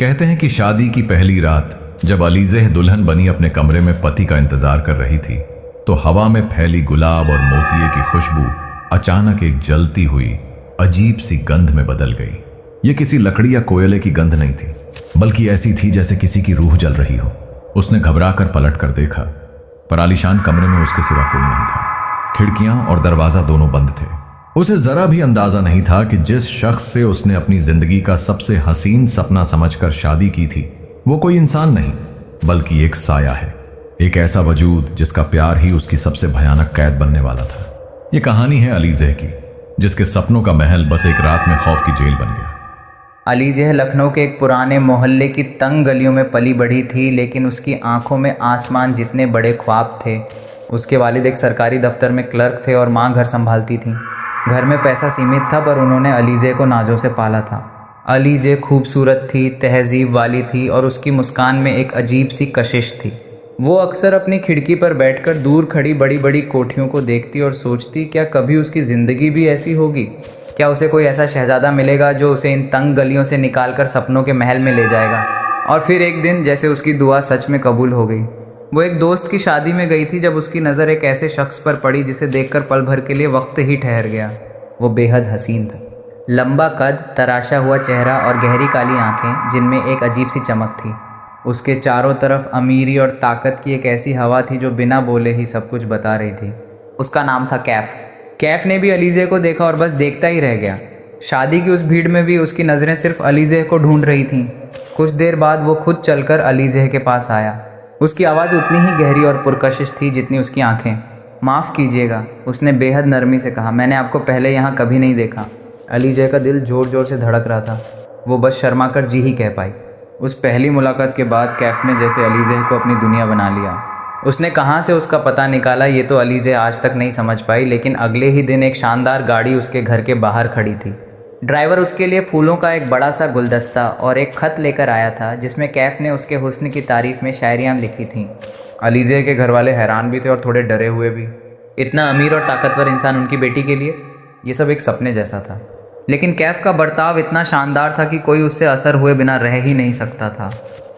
कहते हैं कि शादी की पहली रात जब अलीज़ेह दुल्हन बनी अपने कमरे में पति का इंतजार कर रही थी तो हवा में फैली गुलाब और मोतिये की खुशबू अचानक एक जलती हुई अजीब सी गंध में बदल गई। ये किसी लकड़ी या कोयले की गंध नहीं थी, बल्कि ऐसी थी जैसे किसी की रूह जल रही हो। उसने घबरा कर पलट कर देखा, पर आलीशान कमरे में उसके सिवा कोई नहीं था। खिड़कियां और दरवाजा दोनों बंद थे। उसे जरा भी अंदाजा नहीं था कि जिस शख्स से उसने अपनी जिंदगी का सबसे हसीन सपना समझकर शादी की थी वो कोई इंसान नहीं बल्कि एक साया है, एक ऐसा वजूद जिसका प्यार ही उसकी सबसे भयानक कैद बनने वाला था। ये कहानी है अलीज़ेह की, जिसके सपनों का महल बस एक रात में खौफ की जेल बन गया। अलीज़ेह लखनऊ के एक पुराने मोहल्ले की तंग गलियों में पली बढ़ी थी, लेकिन उसकी आंखों में आसमान जितने बड़े ख्वाब थे। उसके वालिद एक सरकारी दफ्तर में क्लर्क थे और माँ घर संभालती थी। घर में पैसा सीमित था, पर उन्होंने अलीज़ेह को नाज़ों से पाला था। अलीज़ेह खूबसूरत थी, तहजीब वाली थी और उसकी मुस्कान में एक अजीब सी कशिश थी। वो अक्सर अपनी खिड़की पर बैठकर दूर खड़ी बड़ी बड़ी कोठियों को देखती और सोचती, क्या कभी उसकी ज़िंदगी भी ऐसी होगी? क्या उसे कोई ऐसा शहज़ादा मिलेगा जो उसे इन तंग गलियों से निकालकर सपनों के महल में ले जाएगा? और फिर एक दिन जैसे उसकी दुआ सच में कबूल हो गई। वो एक दोस्त की शादी में गई थी जब उसकी नज़र एक ऐसे शख्स पर पड़ी जिसे देखकर पल भर के लिए वक्त ही ठहर गया। वो बेहद हसीन था। लंबा कद, तराशा हुआ चेहरा और गहरी काली आंखें जिनमें एक अजीब सी चमक थी। उसके चारों तरफ अमीरी और ताकत की एक ऐसी हवा थी जो बिना बोले ही सब कुछ बता रही थी। उसका नाम था कैफ। कैफ ने भी अलीज़ेह को देखा और बस देखता ही रह गया। शादी की उस भीड़ में भी उसकी नज़रें सिर्फ अलीज़ेह को ढूंढ रही थीं। कुछ देर बाद वो खुद चलकर अलीज़ेह के पास आया। उसकी आवाज़ उतनी ही गहरी और पुरकशिश थी जितनी उसकी आंखें। माफ़ कीजिएगा, उसने बेहद नरमी से कहा, मैंने आपको पहले यहाँ कभी नहीं देखा। अलीज़ेह का दिल ज़ोर ज़ोर से धड़क रहा था। वो बस शर्मा कर जी ही कह पाई। उस पहली मुलाकात के बाद कैफ ने जैसे अलीज़ेह को अपनी दुनिया बना लिया। उसने कहाँ से उसका पता निकाला ये तो अलीज़ेह आज तक नहीं समझ पाई, लेकिन अगले ही दिन एक शानदार गाड़ी उसके घर के बाहर खड़ी थी। ड्राइवर उसके लिए फूलों का एक बड़ा सा गुलदस्ता और एक ख़त लेकर आया था जिसमें कैफ ने उसके हुस्न की तारीफ़ में शायरियाँ लिखी थीं। अलीज़ेह के घर वाले हैरान भी थे और थोड़े डरे हुए भी। इतना अमीर और ताकतवर इंसान उनकी बेटी के लिए, ये सब एक सपने जैसा था। लेकिन कैफ का बर्ताव इतना शानदार था कि कोई उससे असर हुए बिना रह ही नहीं सकता था।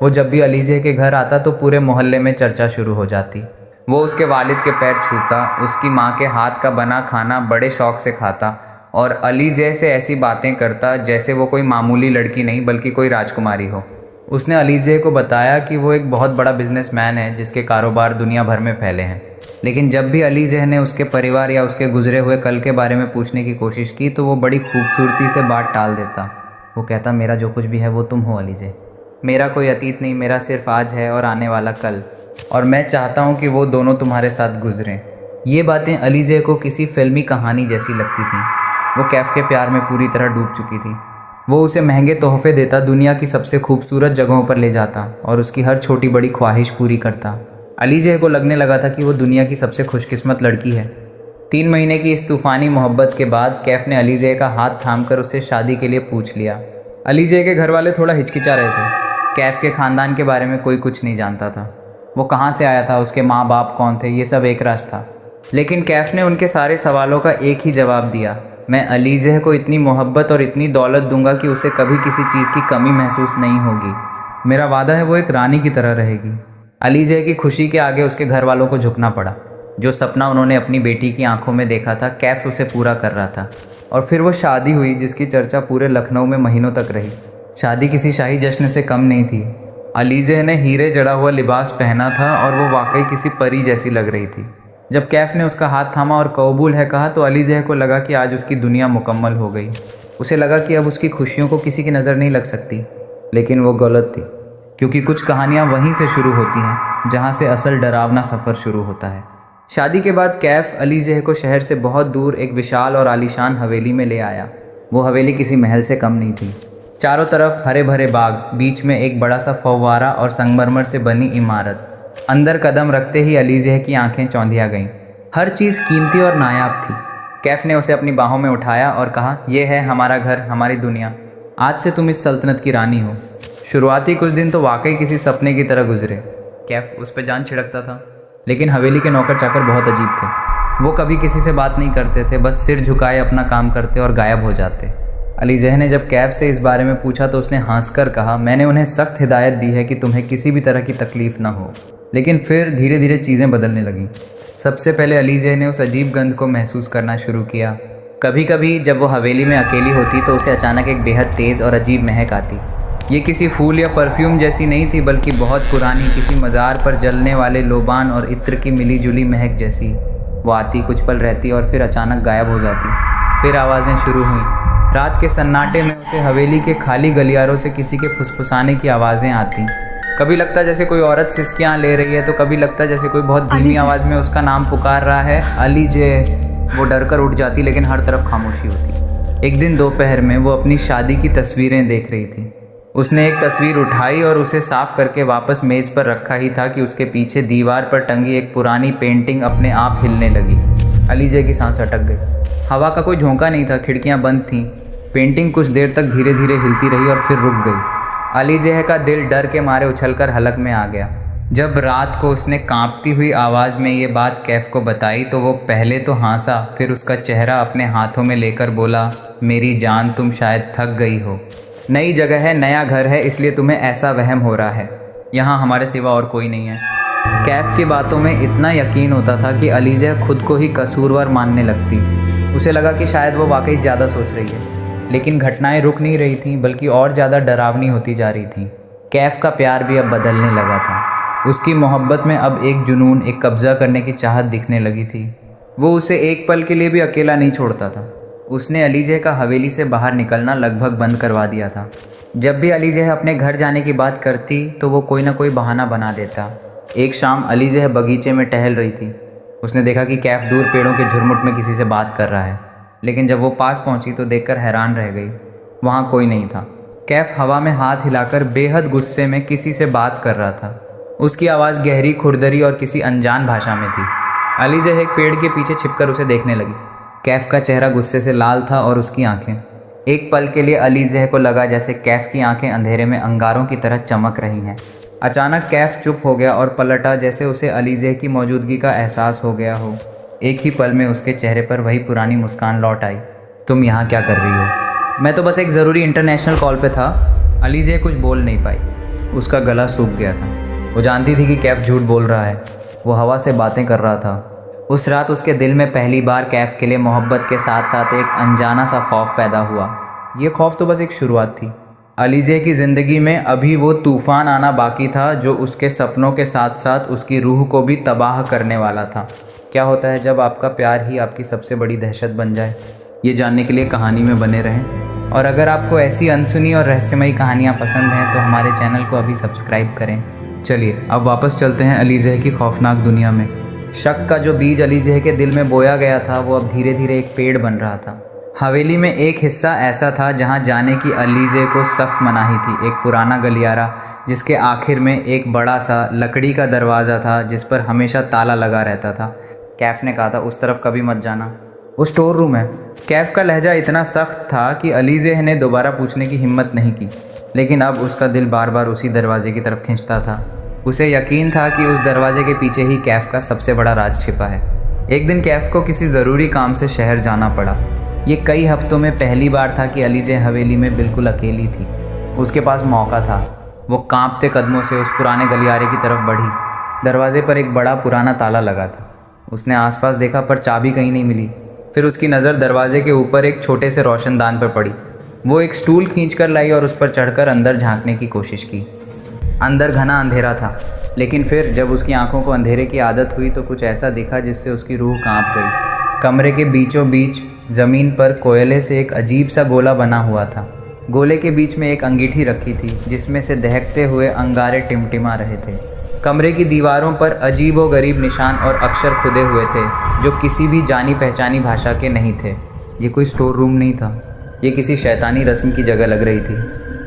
वो जब भी अलीज़ेह के घर आता तो पूरे मोहल्ले में चर्चा शुरू हो जाती। वो उसके वालिद के पैर छूता, उसकी माँ के हाथ का बना खाना बड़े शौक़ से खाता और अलीज़ेह से ऐसी बातें करता जैसे वो कोई मामूली लड़की नहीं बल्कि कोई राजकुमारी हो। उसने अलीज़ेह को बताया कि वो एक बहुत बड़ा बिजनेसमैन है जिसके कारोबार दुनिया भर में फैले हैं। लेकिन जब भी अलीज़ेह ने उसके परिवार या उसके गुजरे हुए कल के बारे में पूछने की कोशिश की तो वो बड़ी खूबसूरती से बात टाल देता। वो कहता, मेरा जो कुछ भी है वो तुम हो अलीज़ेह। मेरा कोई अतीत नहीं, मेरा सिर्फ आज है और आने वाला कल, और मैं चाहता हूँ कि वो दोनों तुम्हारे साथ गुजरें। ये बातें अलीज़ेह को किसी फिल्मी कहानी जैसी लगती थीं। वो कैफ के प्यार में पूरी तरह डूब चुकी थी। वो उसे महंगे तोहफे देता, दुनिया की सबसे खूबसूरत जगहों पर ले जाता और उसकी हर छोटी बड़ी ख्वाहिश पूरी करता। अलीज़ेह को लगने लगा था कि वो दुनिया की सबसे खुशकिस्मत लड़की है। 3 महीने की इस तूफ़ानी मोहब्बत के बाद कैफ ने अलीज़ेह का हाथ थामकर उसे शादी के लिए पूछ लिया। अलीज़ेह के घर वाले थोड़ा हिचकिचा रहे थे। कैफ के ख़ानदान के बारे में कोई कुछ नहीं जानता था। वो कहाँ से आया था, उसके माँ बाप कौन थे, ये सब एक राज था। लेकिन कैफ ने उनके सारे सवालों का एक ही जवाब दिया, मैं अलीज़ेह को इतनी मोहब्बत और इतनी दौलत दूंगा कि उसे कभी किसी चीज़ की कमी महसूस नहीं होगी। मेरा वादा है वो एक रानी की तरह रहेगी। अलीज़ेह की खुशी के आगे उसके घर वालों को झुकना पड़ा। जो सपना उन्होंने अपनी बेटी की आंखों में देखा था, कैफ उसे पूरा कर रहा था। और फिर वो शादी हुई जिसकी चर्चा पूरे लखनऊ में महीनों तक रही। शादी किसी शाही जश्न से कम नहीं थी। अलीज़ेह ने हीरे जड़ा हुआ लिबास पहना था और वो वाकई किसी परी जैसी लग रही थी। जब कैफ ने उसका हाथ थामा और कबूल है कहा तो अलीज़ेह को लगा कि आज उसकी दुनिया मुकम्मल हो गई। उसे लगा कि अब उसकी खुशियों को किसी की नज़र नहीं लग सकती। लेकिन वो गलत थी, क्योंकि कुछ कहानियाँ वहीं से शुरू होती हैं जहाँ से असल डरावना सफ़र शुरू होता है। शादी के बाद कैफ अलीज़ेह को शहर से बहुत दूर एक विशाल और आलीशान हवेली में ले आया। वो हवेली किसी महल से कम नहीं थी। चारों तरफ हरे भरे बाग, बीच में एक बड़ा सा फव्वारा और संगमरमर से बनी इमारत। अंदर कदम रखते ही अलीज़ेह की आंखें चौंधिया गईं। हर चीज़ कीमती और नायाब थी। कैफ ने उसे अपनी बाहों में उठाया और कहा, यह है हमारा घर, हमारी दुनिया। आज से तुम इस सल्तनत की रानी हो। शुरुआती कुछ दिन तो वाकई किसी सपने की तरह गुजरे। कैफ उस पर जान छिड़कता था। लेकिन हवेली के नौकर चाकर बहुत अजीब थे। वो कभी किसी से बात नहीं करते थे, बस सिर झुकाए अपना काम करते और गायब हो जाते। अली जह ने जब कैफ से इस बारे में पूछा तो उसने हंसकर कहा, मैंने उन्हें सख्त हिदायत दी है कि तुम्हें किसी भी तरह की तकलीफ़ ना हो। लेकिन फिर धीरे धीरे चीज़ें बदलने लगीं। सबसे पहले अली जह ने उस अजीब गंध को महसूस करना शुरू किया। कभी कभी जब वो हवेली में अकेली होती तो उसे अचानक एक बेहद तेज़ और अजीब महक आती। ये किसी फूल या परफ्यूम जैसी नहीं थी, बल्कि बहुत पुरानी किसी मज़ार पर जलने वाले लोबान और इत्र की मिली जुली महक जैसी। वो आती, कुछ पल रहती और फिर अचानक गायब हो जाती। फिर आवाज़ें शुरू हुईं। रात के सन्नाटे में उसे हवेली के खाली गलियारों से किसी के फुसफुसाने की आवाज़ें आती। कभी लगता जैसे कोई औरत सिसकियाँ ले रही है, तो कभी लगता जैसे कोई बहुत धीमी आवाज़ में उसका नाम पुकार रहा है, अली जे। वो डर कर उठ जाती, लेकिन हर तरफ खामोशी होती। एक दिन दोपहर में वो अपनी शादी की तस्वीरें देख रही थी। उसने एक तस्वीर उठाई और उसे साफ करके वापस मेज़ पर रखा ही था कि उसके पीछे दीवार पर टंगी एक पुरानी पेंटिंग अपने आप हिलने लगी। अली जे की सांस अटक गई। हवा का कोई झोंका नहीं था, खिड़कियां बंद थीं। पेंटिंग कुछ देर तक धीरे धीरे हिलती रही और फिर रुक गई। अली जे का दिल डर के मारे उछलकर हलक में आ गया। जब रात को उसने कांपती हुई आवाज़ में ये बात कैफ को बताई तो वो पहले तो हंसा, फिर उसका चेहरा अपने हाथों में लेकर बोला, मेरी जान, तुम शायद थक गई हो। नई जगह है, नया घर है, इसलिए तुम्हें ऐसा वहम हो रहा है। यहाँ हमारे सिवा और कोई नहीं है। कैफ की बातों में इतना यकीन होता था कि अली जे खुद को ही कसूरवार मानने लगती। उसे लगा कि शायद वो वाकई ज़्यादा सोच रही है। लेकिन घटनाएं रुक नहीं रही थीं, बल्कि और ज़्यादा डरावनी होती जा रही थीं। कैफ का प्यार भी अब बदलने लगा था। उसकी मोहब्बत में अब एक जुनून, एक कब्ज़ा करने की चाहत दिखने लगी थी। वो उसे एक पल के लिए भी अकेला नहीं छोड़ता था। उसने अली जे का हवेली से बाहर निकलना लगभग बंद करवा दिया था। जब भी अली जे अपने घर जाने की बात करती तो वो कोई ना कोई बहाना बना देता। एक शाम अली जे बगीचे में टहल रही थी। उसने देखा कि कैफ दूर पेड़ों के झुरमुट में किसी से बात कर रहा है। लेकिन जब वो पास पहुंची तो देखकर हैरान रह गई। वहाँ कोई नहीं था। कैफ हवा में हाथ हिलाकर बेहद गुस्से में किसी से बात कर रहा था। उसकी आवाज़ गहरी, खुरदरी और किसी अनजान भाषा में थी। अली जे एक पेड़ के पीछे छिपकर उसे देखने लगी। कैफ का चेहरा गुस्से से लाल था और उसकी आंखें। एक पल के लिए अली जे को लगा जैसे कैफ की आंखें अंधेरे में अंगारों की तरह चमक रही हैं। अचानक कैफ चुप हो गया और पलटा, जैसे उसे अली जे की मौजूदगी का एहसास हो गया हो। एक ही पल में उसके चेहरे पर वही पुरानी मुस्कान लौट आई। तुम यहाँ क्या कर रही हो? मैं तो बस एक ज़रूरी इंटरनेशनल कॉल पे था। अली जे कुछ बोल नहीं पाई। उसका गला सूख गया था। वो जानती थी कि कैफ झूठ बोल रहा है। वो हवा से बातें कर रहा था। उस रात उसके दिल में पहली बार कैफ के लिए मोहब्बत के साथ साथ एक अनजाना सा खौफ पैदा हुआ। ये खौफ तो बस एक शुरुआत थी। अली जे की ज़िंदगी में अभी वो तूफ़ान आना बाकी था जो उसके सपनों के साथ साथ उसकी रूह को भी तबाह करने वाला था। क्या होता है जब आपका प्यार ही आपकी सबसे बड़ी दहशत बन जाए? ये जानने के लिए कहानी में बने रहें। और अगर आपको ऐसी अनसुनी और रहस्यमयी कहानियाँ पसंद हैं तो हमारे चैनल को अभी सब्सक्राइब करें। चलिए अब वापस चलते हैं अली जे की खौफनाक दुनिया में। शक का जो बीज अली जे के दिल में बोया गया था वो अब धीरे धीरे एक पेड़ बन रहा था। हवेली में एक हिस्सा ऐसा था जहां जाने की अली जे को सख्त मनाही थी। एक पुराना गलियारा जिसके आखिर में एक बड़ा सा लकड़ी का दरवाज़ा था जिस पर हमेशा ताला लगा रहता था। कैफ ने कहा था उस तरफ कभी मत जाना, वो स्टोर रूम है। कैफ का लहजा इतना सख्त था कि अली जे ने दोबारा पूछने की हिम्मत नहीं की। लेकिन अब उसका दिल बार बार उसी दरवाजे की तरफ खींचता था। उसे यकीन था कि उस दरवाजे के पीछे ही कैफ का सबसे बड़ा राज छिपा है। एक दिन कैफ को किसी ज़रूरी काम से शहर जाना पड़ा। ये कई हफ्तों में पहली बार था कि अली जे हवेली में बिल्कुल अकेली थी। उसके पास मौका था। वो कांपते कदमों से उस पुराने गलियारे की तरफ बढ़ी। दरवाजे पर एक बड़ा पुराना ताला लगा था। उसने आसपास देखा पर चाबी कहीं नहीं मिली। फिर उसकी नज़र दरवाजे के ऊपर एक छोटे से रोशनदान पर पड़ी। वो एक स्टूल खींचकर लाई और उस पर चढ़कर अंदर झांकने की कोशिश की। अंदर घना अंधेरा था, लेकिन फिर जब उसकी आंखों को अंधेरे की आदत हुई तो कुछ ऐसा दिखा जिससे उसकी रूह कांप गई। कमरे के बीचों बीच ज़मीन पर कोयले से एक अजीब सा गोला बना हुआ था। गोले के बीच में एक अंगीठी रखी थी जिसमें से दहकते हुए अंगारे टिमटिमा रहे थे। कमरे की दीवारों पर अजीब व गरीब निशान और अक्षर खुदे हुए थे जो किसी भी जानी पहचानी भाषा के नहीं थे। ये कोई स्टोर रूम नहीं था, ये किसी शैतानी रस्म की जगह लग रही थी।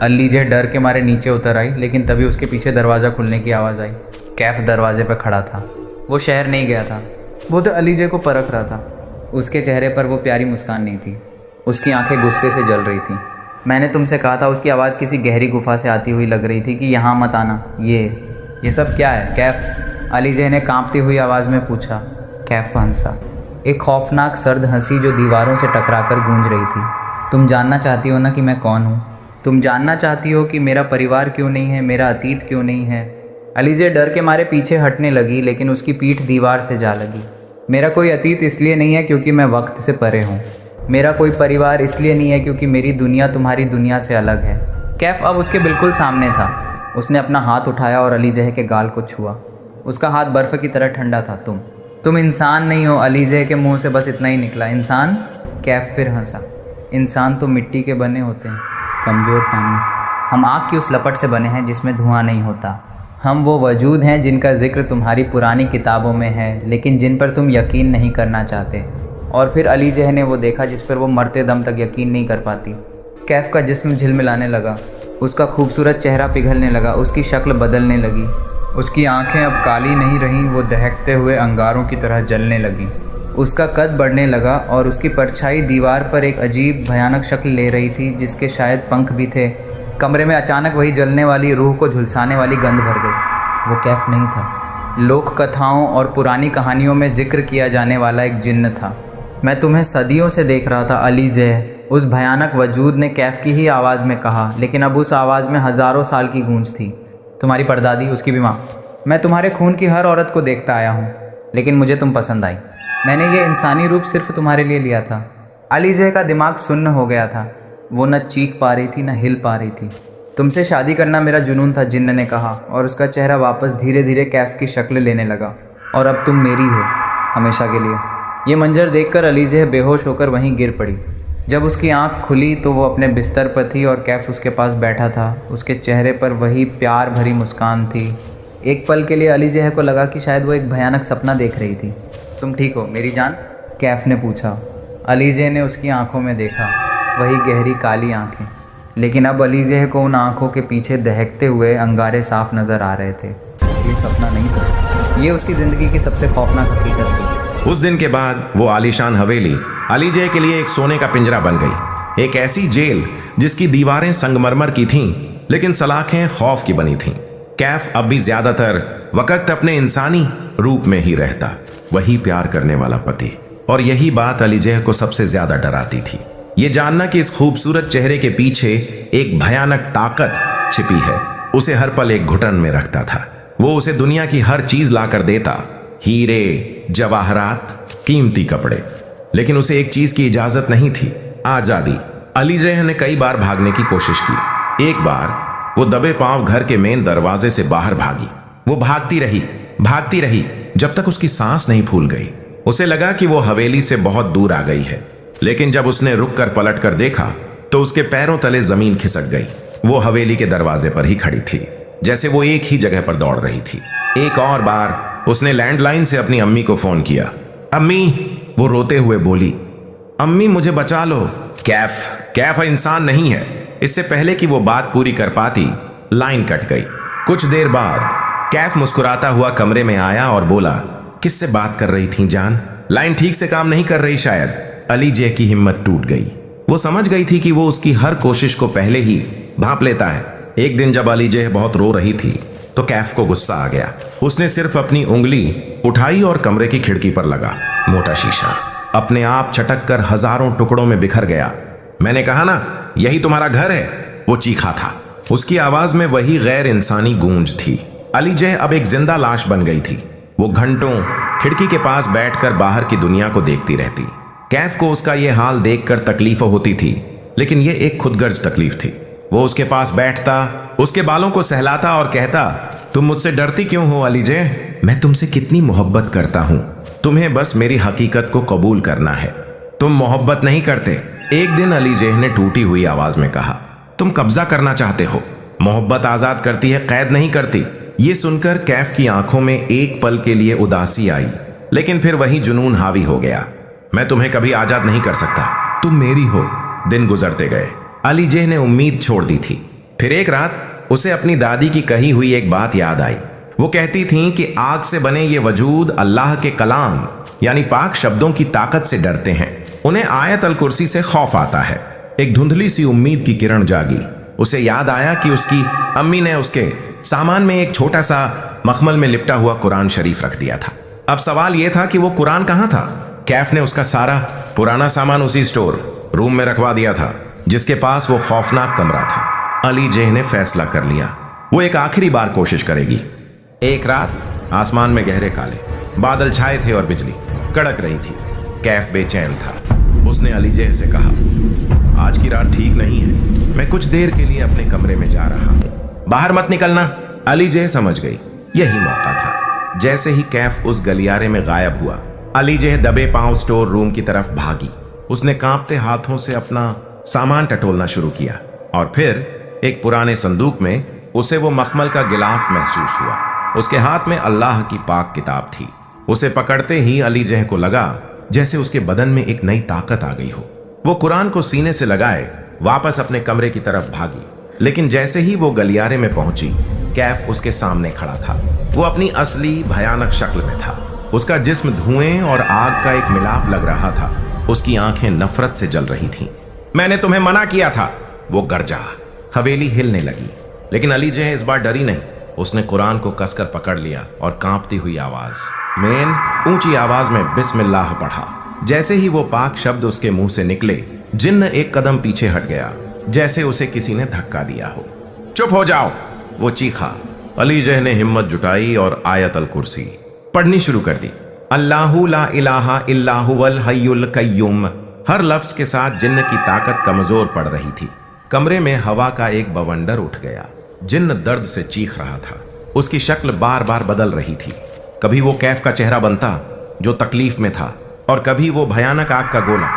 अली जे डर के मारे नीचे उतर आई, लेकिन तभी उसके पीछे दरवाज़ा खुलने की आवाज़ आई। कैफ दरवाजे पर खड़ा था। वो शहर नहीं गया था, वो तो अली जे को परख रहा था। उसके चेहरे पर वो प्यारी मुस्कान नहीं थी। उसकी आंखें गुस्से से जल रही थीं। मैंने तुमसे कहा था। उसकी आवाज़ किसी गहरी गुफा से आती हुई लग रही थी कि यहाँ मत आना। ये सब क्या है कैफ? अली जे ने कांपती हुई आवाज़ में पूछा। कैफ हंसा, एक खौफनाक सर्द हंसी जो दीवारों से टकराकर गूंज रही थी। तुम जानना चाहती हो ना कि मैं कौन हूँ? तुम जानना चाहती हो कि मेरा परिवार क्यों नहीं है, मेरा अतीत क्यों नहीं है? अलीजे डर के मारे पीछे हटने लगी, लेकिन उसकी पीठ दीवार से जा लगी। मेरा कोई अतीत इसलिए नहीं है क्योंकि मैं वक्त से परे हूँ। मेरा कोई परिवार इसलिए नहीं है क्योंकि मेरी दुनिया तुम्हारी दुनिया से अलग है। कैफ अब उसके बिल्कुल सामने था। उसने अपना हाथ उठाया और अलीजे के गाल को छुआ। उसका हाथ बर्फ़ की तरह ठंडा था। तुम इंसान नहीं हो। अलीजे के मुंह से बस इतना ही निकला। इंसान? कैफ फिर हंसा। इंसान तो मिट्टी के बने होते हैं, कमज़ोर फानी। हम आग की उस लपट से बने हैं जिसमें धुआं नहीं होता। हम वो वजूद हैं जिनका जिक्र तुम्हारी पुरानी किताबों में है, लेकिन जिन पर तुम यकीन नहीं करना चाहते। और फिर अलीजे ने वो देखा जिस पर वो मरते दम तक यकीन नहीं कर पाती। कैफ का जिस्म झिलमिलाने लगा। उसका खूबसूरत चेहरा पिघलने लगा। उसकी शक्ल बदलने लगी। उसकी आंखें अब काली नहीं रहीं, वो दहकते हुए अंगारों की तरह जलने लगी। उसका कद बढ़ने लगा और उसकी परछाई दीवार पर एक अजीब भयानक शक्ल ले रही थी, जिसके शायद पंख भी थे। कमरे में अचानक वही जलने वाली, रूह को झुलसाने वाली गंध भर गई। वो कैफ नहीं था। लोक कथाओं और पुरानी कहानियों में जिक्र किया जाने वाला एक जिन्न था। मैं तुम्हें सदियों से देख रहा था अलीजे, उस भयानक वजूद ने कैफ की ही आवाज़ में कहा, लेकिन अब उस आवाज़ में हज़ारों साल की गूंज थी। तुम्हारी परदादी, उसकी भी माँ। मैं तुम्हारे खून की हर औरत को देखता आया हूँ, लेकिन मुझे तुम पसंद आई। मैंने ये इंसानी रूप सिर्फ तुम्हारे लिए लिया था। अलीजे का दिमाग सुन्न हो गया था। वो न चीख पा रही थी, न हिल पा रही थी। तुमसे शादी करना मेरा जुनून था, जिन्न ने कहा, और उसका चेहरा वापस धीरे धीरे कैफ की शक्ल लेने लगा। और अब तुम मेरी हो, हमेशा के लिए। ये मंजर देखकर अलीजे बेहोश होकर वहीं गिर पड़ी। जब उसकी आंख खुली तो वो अपने बिस्तर पर थी और कैफ उसके पास बैठा था। उसके चेहरे पर वही प्यार भरी मुस्कान थी। एक पल के लिए अलीजे को लगा कि शायद वो एक भयानक सपना देख रही थी। तुम ठीक हो मेरी जान? कैफ ने पूछा। अलीजे ने उसकी आंखों में देखा, वही गहरी काली आंखें। लेकिन अब अलीजे को उन आंखों के पीछे दहकते हुए अंगारे साफ नज़र आ रहे थे। ये सपना नहीं था, ये उसकी ज़िंदगी की सबसे खौफनाक हकीकत थी। उस दिन के बाद वो आलीशान हवेली अलीजे के लिए एक सोने का पिंजरा बन गई। एक ऐसी जेल जिसकी दीवारें संगमरमर की थीं, लेकिन सलाखें खौफ की बनी थीं। कैफ अब भी ज्यादातर वक्त अपने इंसानी रूप में ही रहता, वही प्यार करने वाला पति। और यही बात अलीजे को सबसे ज्यादा डराती थी, ये जानना कि इस खूबसूरत चेहरे के पीछे एक भयानक ताकत छिपी है। उसे हर पल एक घुटन में रखता था। वो उसे दुनिया की हर चीज लाकर देता, हीरे, जवाहरात, कीमती कपड़े, लेकिन उसे एक चीज की इजाजत नहीं थी, आजादी। अलीजे ने कई बार भागने की कोशिश की। एक बार वो दबे पांव घर के मेन दरवाजे से बाहर भागी। वो भागती रही जब तक उसकी सांस नहीं फूल गई। उसे लगा कि वो हवेली से बहुत दूर आ गई है, लेकिन जब उसने रुककर पलटकर देखा तो उसके पैरों तले जमीन खिसक गई। वो हवेली के दरवाजे पर ही खड़ी थी, जैसे वो एक ही जगह पर दौड़ रही थी। एक और बार उसने लैंडलाइन से अपनी अम्मी को फोन किया। अम्मी, वो रोते हुए बोली, अम्मी मुझे बचा लो। कैफ इंसान नहीं है। इससे पहले कि वो बात पूरी कर पाती, लाइन कट गई। कुछ देर बाद कैफ मुस्कुराता हुआ कमरे में आया और बोला, किससे बात कर रही थी जान? लाइन ठीक से काम नहीं कर रही शायद। अलीजे की हिम्मत टूट गई। वो समझ गई थी कि वो उसकी हर कोशिश को पहले ही भांप लेता है। एक दिन जब अलीजे बहुत रो रही थी तो कैफ को गुस्सा आ गया। उसने सिर्फ अपनी उंगली उठाई और कमरे की खिड़की पर लगा। मोटा शीशा अपने आप चटक कर हजारों टुकड़ों में बिखर गया। मैंने कहा ना, यही तुम्हारा घर है, वो चीखा था। उसकी आवाज में वही गैर इंसानी गूंज थी। अलीजे अब एक जिंदा लाश बन गई थी। वो घंटों खिड़की के पास बैठकर बाहर की दुनिया को देखती रहती। कैफ को उसका ये हाल देखकर तकलीफ होती थी, लेकिन ये एक खुदगर्ज तकलीफ थी। वो उसके पास बैठता, उसके बालों को सहलाता और कहता, तुम मुझसे डरती क्यों हो अलीजे? मैं तुमसे कितनी मोहब्बत करता हूं। तुम्हें बस मेरी हकीकत को कबूल करना है। तुम मोहब्बत नहीं करते। एक दिन अलीजे ने टूटी हुई आवाज में कहा, तुम कब्जा करना चाहते हो। मोहब्बत आजाद करती है, कैद नहीं करती। ये सुनकर कैफ की आंखों में एक पल के लिए उदासी आई, लेकिन फिर वही जुनून हावी हो गया। मैं तुम्हें कभी आजाद नहीं कर सकता, तुम मेरी हो। दिन गुजरते गए। अलीजे ने उम्मीद छोड़ दी थी। फिर एक रात उसे अपनी दादी की कही हुई एक बात याद आई। वो कहती थीं कि आग से बने ये वजूद अल्लाह के कलाम यानी पाक शब्दों की ताकत से डरते हैं। उन्हें आयत अल कुर्सी से खौफ आता है। एक धुंधली सी उम्मीद की किरण जागी। उसे याद आया कि उसकी अम्मी ने उसके सामान में एक छोटा सा मखमल में लिपटा हुआ कुरान शरीफ रख दिया था। अब सवाल यह था कि वो कुरान कहाँ था? कैफ ने उसका सारा पुराना सामान उसी स्टोर रूम में रखवा दिया था जिसके पास वो खौफनाक कमरा था। अली जेह ने फैसला कर लिया वो एक आखिरी बार कोशिश करेगी। एक रात आसमान में गहरे काले बादल छाए थे और बिजली कड़क रही थी। कैफ बेचैन था। उसने अली जेह से कहा, आज की रात ठीक नहीं है, मैं कुछ देर के लिए अपने कमरे में जा रहा हूँ, बाहर मत निकलना। अली जेह समझ गई यही मौका था। जैसे ही कैफ उस गलियारे में गायब हुआ, अली जेह दबे पांव स्टोर रूम की तरफ भागी। उसने कांपते हाथों से अपना सामान टटोलना शुरू किया और फिर एक पुराने संदूक में उसे वो मखमल का गिलाफ महसूस हुआ। उसके हाथ में अल्लाह की पाक किताब थी। उसे पकड़ते ही अली जेह को लगा जैसे उसके बदन में एक नई ताकत आ गई हो। वो कुरान को सीने से लगाए वापस अपने कमरे की तरफ भागी, लेकिन जैसे ही वो गलियारे में पहुंची, कैफ उसके सामने खड़ा था। वो अपनी असली भयानक शक्ल में था। उसका जिस्म धुएं और आग का एक मिलाप लग रहा था। उसकी आंखें नफरत से जल रही थीं। मैंने तुम्हें मना किया था, वो गरजा। हवेली हिलने लगी, लेकिन अली जेह इस बार डरी नहीं। उसने कुरान को कसकर पकड़ लिया और कांपती हुई आवाज में ऊंची आवाज में बिस्मिल्लाह पढ़ा। जैसे ही वो पाक शब्द उसके मुंह से निकले, जिन्न एक कदम पीछे हट गया, जैसे उसे किसी ने धक्का दिया हो। चुप हो जाओ, वो चीखा। अली जेह ने हिम्मत जुटाई और आयत अल कुर्सी पढ़नी शुरू कर दी। अल्लाहु ला इलाहा इल्ला हुवल हय्युल कय्यूम। हर लफ्ज के साथ जिन्न की ताकत कमजोर पड़ रही थी। कमरे में हवा का एक बवंडर उठ गया। जिन्न दर्द से चीख रहा था। उसकी शक्ल बार बार बदल रही थी। कभी वो कैफ का चेहरा बनता जो तकलीफ में था, और कभी वो भयानक आग का गोला।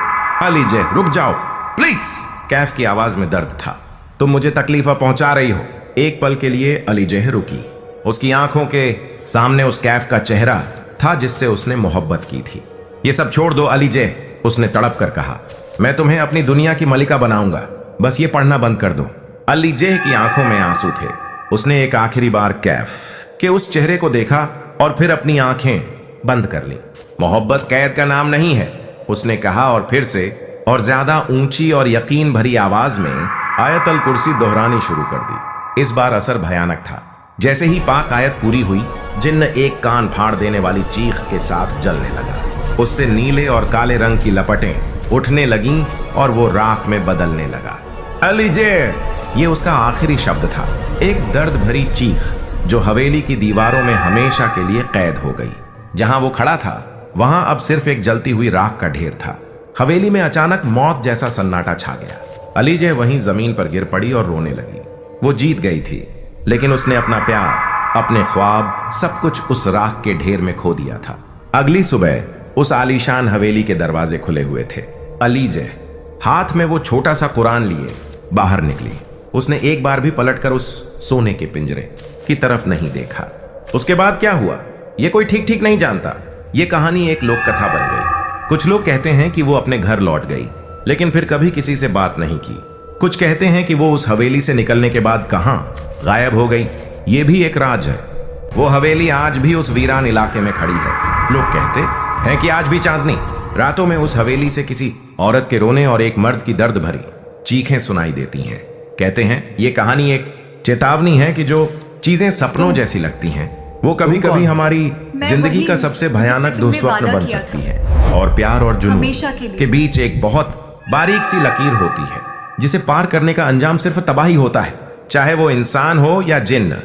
अली जेह रुक जाओ प्लीज, कैफ की आवाज में दर्द था। तुम मुझे तकलीफ पहुंचा रही हो। एक पल के लिए अली जेह रुकी। उसकी आंखों के सामने उस कैफ का चेहरा था जिससे उसने मोहब्बत की थी। ये सब छोड़ दो अली जेह, उसने तड़प कर कहा। मैं तुम्हें अपनी दुनिया की मलिका बनाऊंगा, बस ये पढ़ना बंद कर दो। अली जेह की आंखों में आंसू थे। उसने एक आखिरी बार कैफ के उस चेहरे को देखा और फिर अपनी आंखें बंद कर ली। मोहब्बत कैद का नाम नहीं है, उसने कहा, और फिर से और ज्यादा ऊंची और यकीन भरी आवाज में आयत अल कुर्सी दोहरानी शुरू कर दी। इस बार असर भयानक था। जैसे ही पाक आयत पूरी हुई, जिन्न एक कान फाड़ देने वाली चीख के साथ जलने लगा। उससे नीले और काले रंग की लपटें उठने लगीं और वो राख में बदलने लगा। अली जेह, ये उसका आखिरी शब्द था। एक दर्द भरी चीख जो हवेली की दीवारों में हमेशा के लिए कैद हो गई। जहां वो खड़ा था वहां अब सिर्फ एक जलती हुई राख का ढेर था। हवेली में अचानक मौत जैसा सन्नाटा छा गया। अली जेह वहीं जमीन पर गिर पड़ी और रोने लगी। वो जीत गई थी, लेकिन उसने अपना प्यार, अपने ख्वाब, सब कुछ उस राख के ढेर में खो दिया था। अगली सुबह उस आलीशान हवेली के दरवाजे खुले हुए थे। अली जेह हाथ में वो छोटा सा कुरान लिए बाहर निकली। उसने एक बार भी पलटकर उस सोने के पिंजरे की तरफ नहीं देखा। उसके बाद क्या हुआ ये कोई ठीक ठीक नहीं जानता। ये कहानी एक लोक कथा बन गई। कुछ लोग कहते हैं कि वो अपने घर लौट गई, लेकिन फिर कभी किसी से बात नहीं की। कुछ कहते हैं कि वो उस हवेली से निकलने के बाद कहां गायब हो गई। ये भी एक राज है। वो हवेली आज भी उस वीरान इलाके में खड़ी है। लोग कहते हैं कि आज भी चांदनी रातों में उस हवेली से किसी औरत के रोने और एक मर्द की दर्द भरी चीखें सुनाई देती हैं। कहते हैं ये कहानी एक चेतावनी है कि जो चीजें सपनों जैसी लगती हैं वो कभी कभी हमारी जिंदगी का सबसे भयानक दुस्वप्न बन सकती है। और प्यार और जुनून के बीच एक बहुत बारीक सी लकीर होती है जिसे पार करने का अंजाम सिर्फ तबाही होता है, चाहे वो इंसान हो या जिन्न।